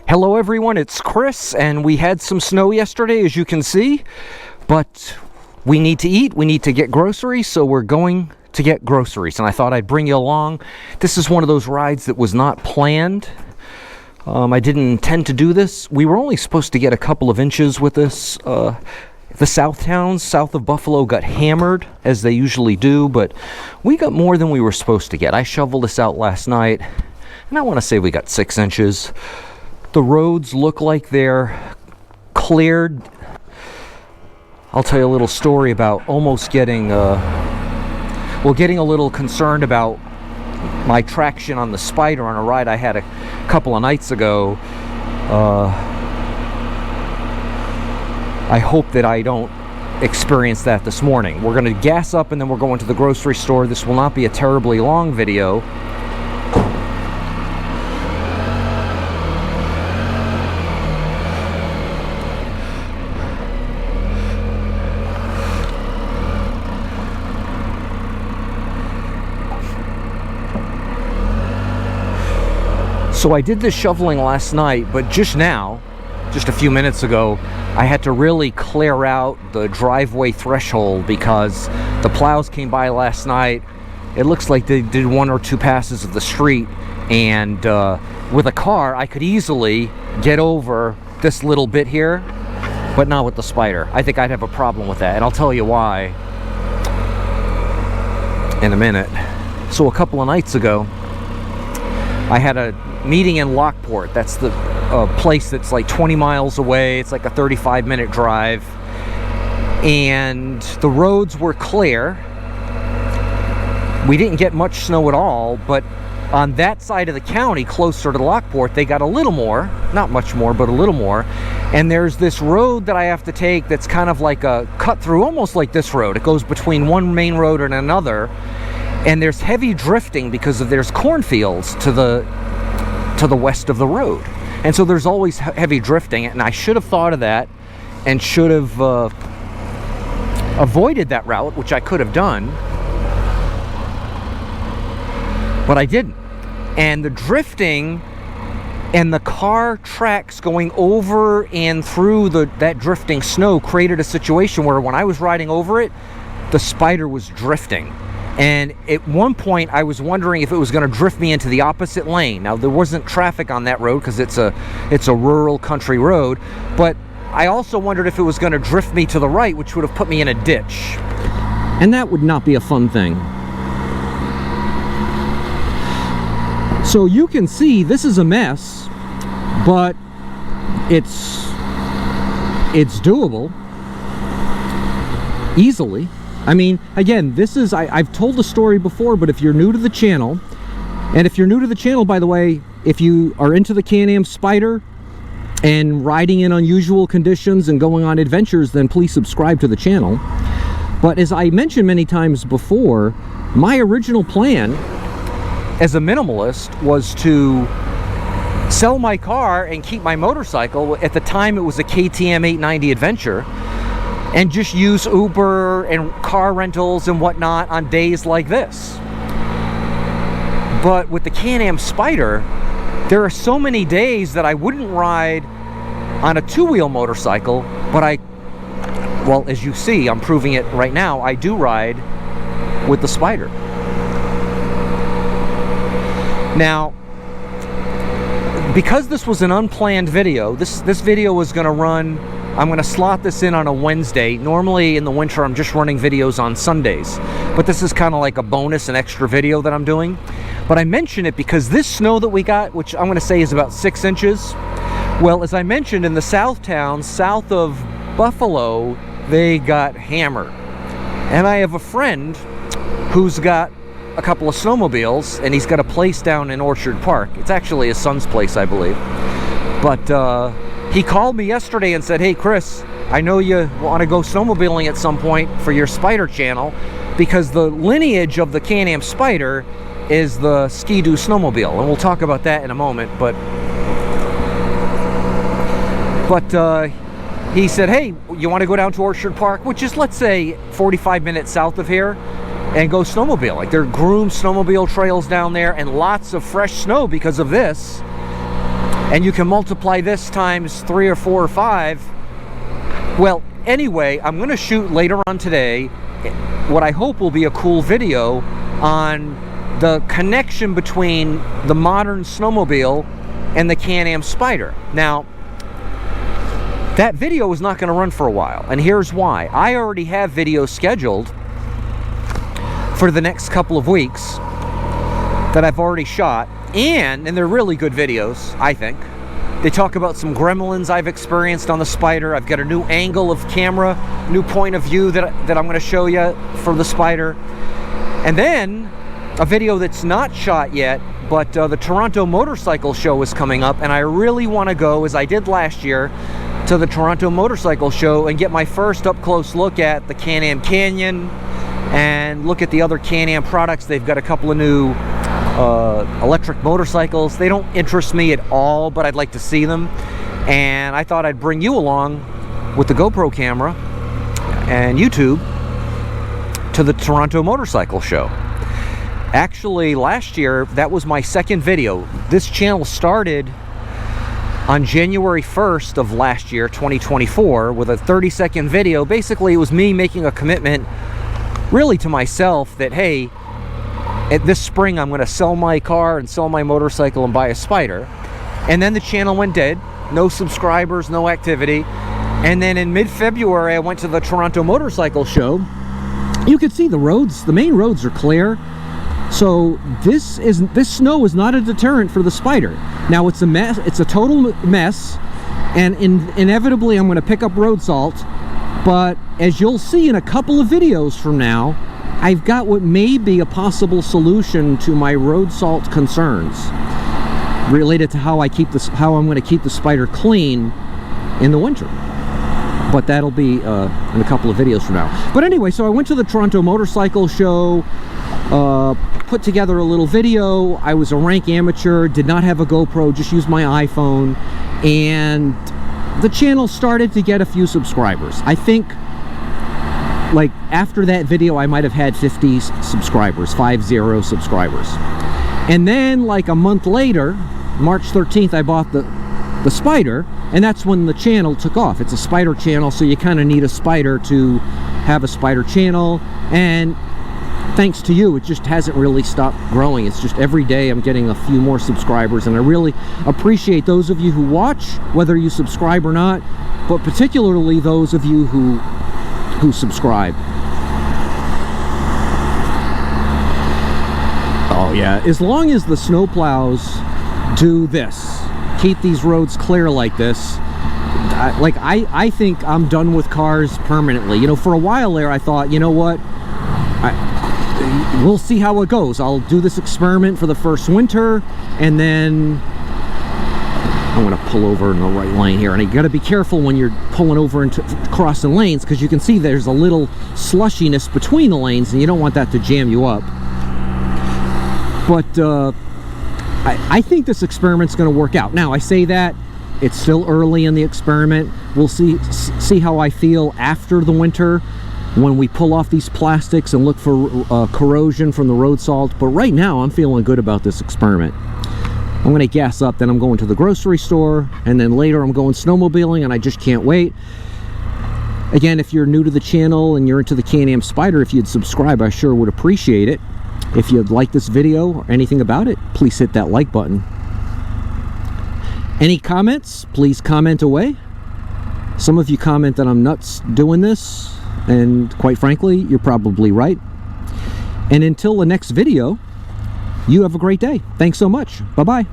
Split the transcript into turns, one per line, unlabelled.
Hello everyone, it's Chris, and we had some snow yesterday, as you can see, but we need to eat, we need to get groceries, so we're going to get groceries, and I thought I'd bring you along. This is one of those rides that was not planned. I didn't intend to do this. We were only supposed to get a couple of inches with this. The south towns south of Buffalo got hammered, as they usually do, but we got more than we were supposed to get. I shoveled this out last night, and I want to say we got 6 inches. The roads look like they're cleared. I'll tell you a little story about almost getting, getting a little concerned about my traction on the Spyder on a ride I had a couple of nights ago. I hope that I don't experience that this morning. We're going to gas up and then we're going to the grocery store. This will not be a terribly long video. So I did this shoveling last night, but just now, just a few minutes ago, I had to really clear out the driveway threshold because the plows came by last night. It looks like they did 1 or 2 passes of the street, and with a car, I could easily get over this little bit here, but not with the Spyder. I think I'd have a problem with that, and I'll tell you why in a minute. So a couple of nights ago, I had a meeting in Lockport. That's the place that's like 20 miles away. It's like a 35-minute drive, and the roads were clear. We didn't get much snow at all, but on that side of the county closer to Lockport, they got a little more, not much more, but a little more. And there's this road that I have to take that's kind of like a cut through, almost like this road. It goes between one main road and another, and there's heavy drifting because there's cornfields to the west of the road, and so there's always heavy drifting, and I should have thought of that and should have avoided that route, which I could have done, but I didn't. And the drifting and the car tracks going over and through that drifting snow created a situation where when I was riding over it, the Spyder was drifting. And at one point, I was wondering if it was going to drift me into the opposite lane. Now, there wasn't traffic on that road because it's a rural country road, but I also wondered if it was going to drift me to the right, which would have put me in a ditch. And that would not be a fun thing. So you can see this is a mess, but it's doable easily. I mean, again, this is, I've told the story before, but if you're new to the channel, and if you're new to the channel, by the way, if you are into the Can-Am Spyder and riding in unusual conditions and going on adventures, then please subscribe to the channel. But as I mentioned many times before, my original plan as a minimalist was to sell my car and keep my motorcycle. At the time, it was a KTM 890 Adventure, and just use Uber and car rentals and whatnot on days like this. But with the Can-Am Spyder, there are so many days that I wouldn't ride on a 2-wheel motorcycle, but well, as you see, I'm proving it right now, I do ride with the Spyder. Now, because this was an unplanned video, this video was going to run, I'm going to slot this in on a Wednesday. Normally in the winter I'm just running videos on Sundays, but this is kind of like a bonus, an extra video that I'm doing. But I mention it because this snow that we got, which I'm going to say is about 6 inches, well, as I mentioned, in the south towns south of Buffalo, they got hammered. And I have a friend who's got a couple of snowmobiles, and he's got a place down in Orchard Park. It's actually his son's place, I believe. But he called me yesterday and said, "Hey Chris, I know you want to go snowmobiling at some point for your Spyder channel, because the lineage of the Can-Am Spyder is the Ski-Doo snowmobile." And we'll talk about that in a moment, but he said, "Hey, you want to go down to Orchard Park," which is, let's say, 45 minutes south of here, and go snowmobile. Like, there are groomed snowmobile trails down there and lots of fresh snow because of this. and you can multiply this times 3 or 4 or 5. Well, anyway, I'm going to shoot later on today what I hope will be a cool video on the connection between the modern snowmobile and the Can-Am Spyder. Now, that video is not going to run for a while, and here's why. I already have videos scheduled for the next couple of weeks that I've already shot, and they're really good videos, I think. They talk about some gremlins I've experienced on the Spyder. I've got a new angle of camera, new point of view that I'm going to show you for the Spyder. And then a video that's not shot yet, but the Toronto Motorcycle Show is coming up, and I really want to go, as I did last year, to the Toronto Motorcycle Show and get my first up-close look at the Can-Am Canyon and look at the other Can-Am products. They've got a couple of new electric motorcycles. They don't interest me at all, but I'd like to see them. And I thought I'd bring you along with the GoPro camera and YouTube to the Toronto Motorcycle Show. Actually, last year, that was my second video. This channel started on January 1st of last year, 2024, with a 30-second video. Basically, it was me making a commitment, really to myself, that, hey, this spring I'm going to sell my car and sell my motorcycle and buy a Spyder. And then the channel went dead. No subscribers, no activity. And then in mid-February, I went to the Toronto Motorcycle Show. You can see the roads, the main roads are clear. So this snow is not a deterrent for the Spyder. Now it's a mess, it's a total mess, and inevitably I'm going to pick up road salt, but as you'll see in a couple of videos from now, I've got what may be a possible solution to my road salt concerns related to how I'm going to keep the Spyder clean in the winter. But that'll be in a couple of videos from now. But anyway, so I went to the Toronto Motorcycle Show, put together a little video. I was a rank amateur, did not have a GoPro, just used my iPhone, and the channel started to get a few subscribers. I think, like, after that video, I might have had 50 subscribers, 50 subscribers. And then, like a month later, March 13th, I bought the Spyder, and that's when the channel took off. It's a Spyder channel, so you kind of need a Spyder to have a Spyder channel, and thanks to you, it just hasn't really stopped growing. It's just every day I'm getting a few more subscribers, and I really appreciate those of you who watch, whether you subscribe or not, but particularly those of you who subscribe. Oh yeah, as long as the snowplows do this, keep these roads clear like this, I think I'm done with cars permanently. You know, for a while there I thought, you know what, we'll see how it goes. I'll do this experiment for the first winter, and then I'm going to pull over in the right lane here. And you got to be careful when you're pulling over into crossing lanes, because you can see there's a little slushiness between the lanes, and you don't want that to jam you up. But I think this experiment's going to work out. Now, I say that, it's still early in the experiment. We'll see how I feel after the winter, when we pull off these plastics and look for corrosion from the road salt. But right now, I'm feeling good about this experiment. I'm going to gas up, then I'm going to the grocery store, and then later I'm going snowmobiling, and I just can't wait. Again, if you're new to the channel and you're into the Can-Am Spyder, if you'd subscribe, I sure would appreciate it. If you'd like this video or anything about it, please hit that like button. Any comments, please comment away. Some of you comment that I'm nuts doing this, and quite frankly, you're probably right. And until the next video, you have a great day. Thanks so much. Bye-bye.